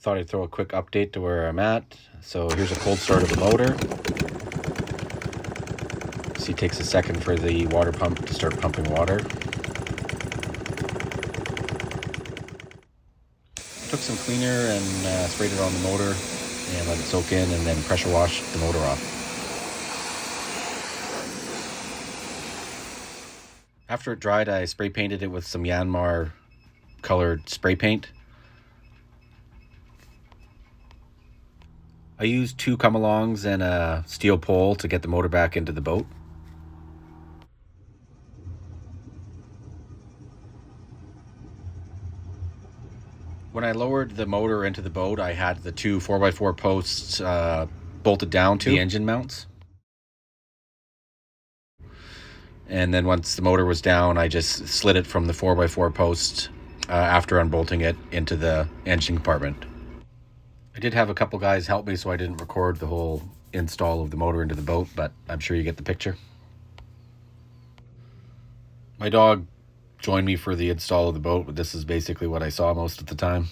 Thought I'd throw a quick update to where I'm at. So here's a cold start of the motor. See, it takes a second for the water pump to start pumping water. Took some cleaner and sprayed it on the motor and let it soak in, and then pressure washed the motor off. After it dried, I spray painted it with some Yanmar colored spray paint. I used 2 come-alongs and a steel pole to get the motor back into the boat. When I lowered the motor into the boat, I had the 2 4x4 posts bolted down to the engine mounts. And then once the motor was down, I just slid it from the 4x4 post after unbolting it into the engine compartment. I did have a couple guys help me, so I didn't record the whole install of the motor into the boat, but I'm sure you get the picture. My dog joined me for the install of the boat, but this is basically what I saw most of the time.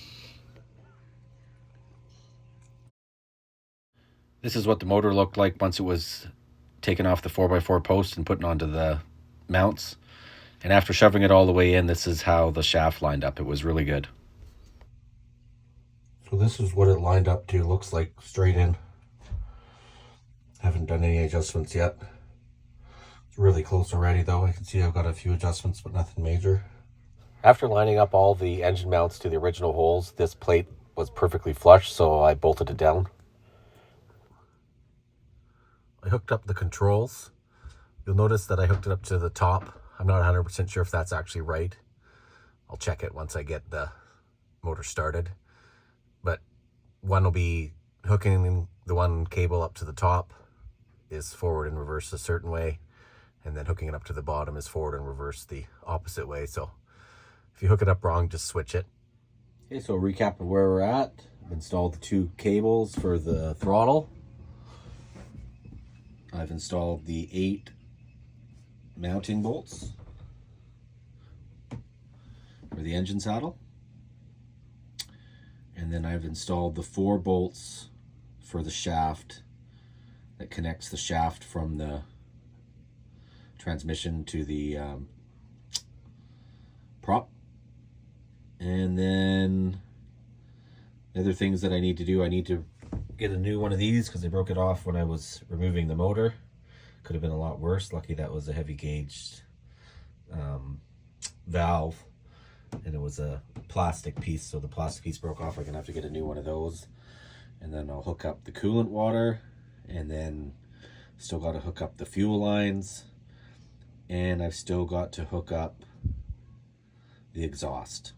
This is what the motor looked like once it was taken off the 4x4 post and put onto the mounts. And after shoving it all the way in, this is how the shaft lined up. It was really good. So this is what it lined up to. Looks like straight in. Haven't done any adjustments yet. It's really close already though. I can see I've got a few adjustments, but nothing major. After lining up all the engine mounts to the original holes, this plate was perfectly flush, so I bolted it down. I hooked up the controls. You'll notice that I hooked it up to the top. I'm not 100% sure if that's actually right. I'll check it once I get the motor started. But one will be hooking the one cable up to the top is forward and reverse a certain way, and then hooking it up to the bottom is forward and reverse the opposite way. So if you hook it up wrong, just switch it. Okay, so recap of where we're at. I've installed the 2 cables for the throttle. I've installed the 8 mounting bolts for the engine saddle. And then I've installed the 4 bolts for the shaft that connects the shaft from the transmission to the prop. And then the other things that I need to do, I need to get a new one of these because I broke it off when I was removing the motor. Could have been a lot worse. Lucky that was a heavy gauge valve, and it was a plastic piece, so the plastic piece broke off. I'm gonna have to get a new one of those, and then I'll hook up the coolant water, and then still got to hook up the fuel lines, and I've still got to hook up the exhaust.